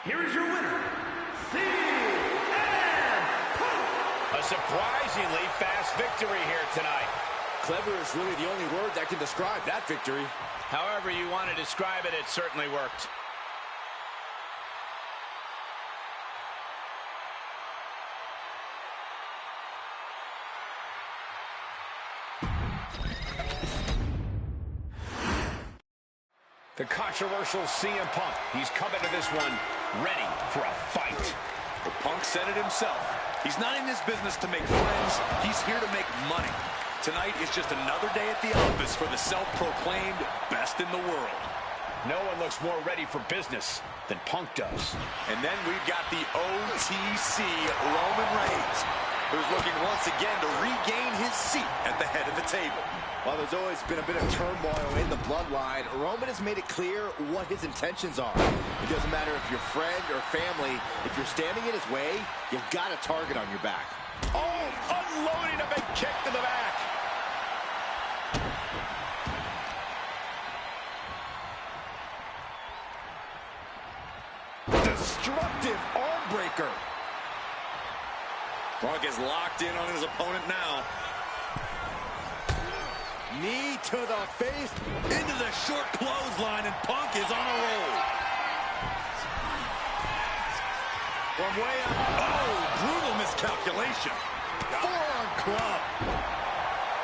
Here is your winner, CM Punk. A surprisingly fast victory here tonight. Clever is really the only word that can describe that victory. However you want to describe it, it certainly worked. The controversial CM Punk. He's coming to this one ready for a fight. But Punk said it himself. He's not in this business to make friends. He's here to make money. Tonight is just another day at the office for the self-proclaimed best in the world. No one looks more ready for business than Punk does. And then we've got the OTC Roman Reigns, who's looking once again to regain his seat at the head of the table. While there's always been a bit of turmoil in the bloodline, Roman has made it clear what his intentions are. It doesn't matter if you're friend or family. If you're standing in his way, you've got a target on your back. Oh, unloading a big kick to the back. Destructive arm breaker. Punk is locked in on his opponent now. Knee to the face. Into the short clothesline, and Punk is on a roll. From way up. Oh, brutal miscalculation. Forearm club.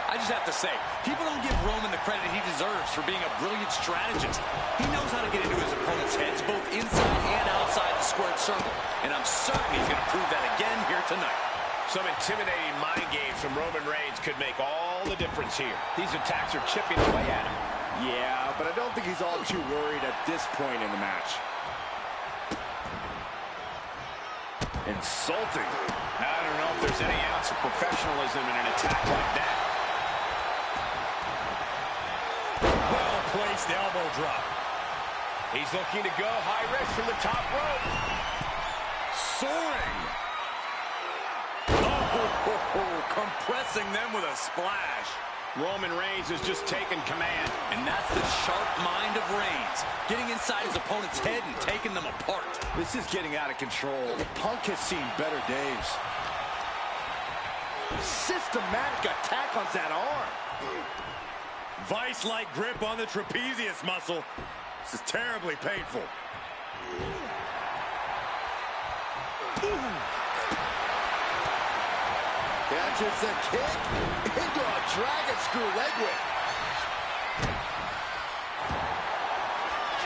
I just have to say, people don't give Roman the credit he deserves for being a brilliant strategist. He knows how to get into his opponent's heads, both inside and outside the squared circle. And I'm certain he's going to prove that again here tonight. Some intimidating mind games from Roman Reigns could make all the difference here. These attacks are chipping away at him. Yeah, but I don't think he's all too worried at this point in the match. Insulting. I don't know if there's any ounce of professionalism in an attack like that. Well-placed elbow drop. He's looking to go high risk from the top rope. Soaring. Compressing them with a splash. Roman Reigns has just taken command. And that's the sharp mind of Reigns, getting inside his opponent's head and taking them apart. This is getting out of control. Punk has seen better days. Systematic attack on that arm. Vice-like grip on the trapezius muscle. This is terribly painful. Catches the kick into a dragon screw leg whip.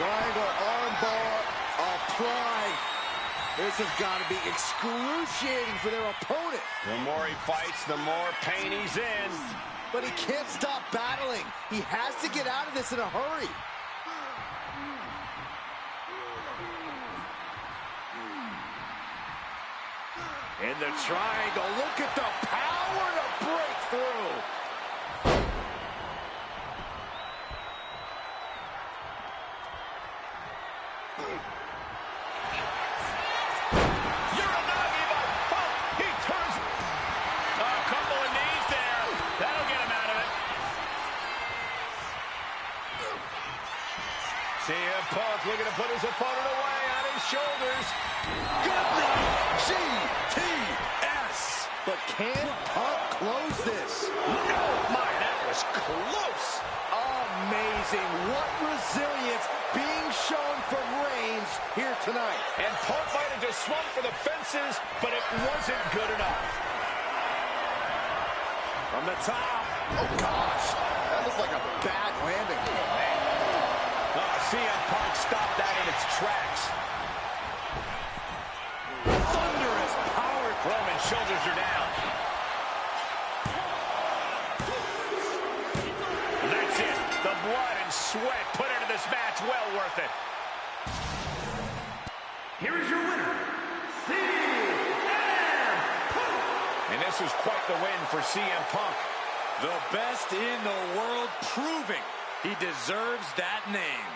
Triangle armbar applied. This has got to be excruciating for their opponent. The more he fights, the more pain he's in. But he can't stop battling. He has to get out of this in a hurry. In the triangle, look at the power to break through. Uranagi by Punk. He turns. A couple of knees there. That'll get him out of it. CM Punk looking to put his opponent away on his shoulders. Good night, GTS. But can Punk close this? Oh my, that was close. Amazing. What resilience being shown from Reigns here tonight. And Punk might have just swung for the fences, but it wasn't good enough. From the top. Oh, gosh. That looks like a bad landing. CM Punk stopped that in its tracks. Thunderous power. Roman's shoulders are down. And that's it. The blood and sweat put into this match, well worth it. Here is your winner, CM Punk. And this was quite the win for CM Punk. The best in the world, proving he deserves that name.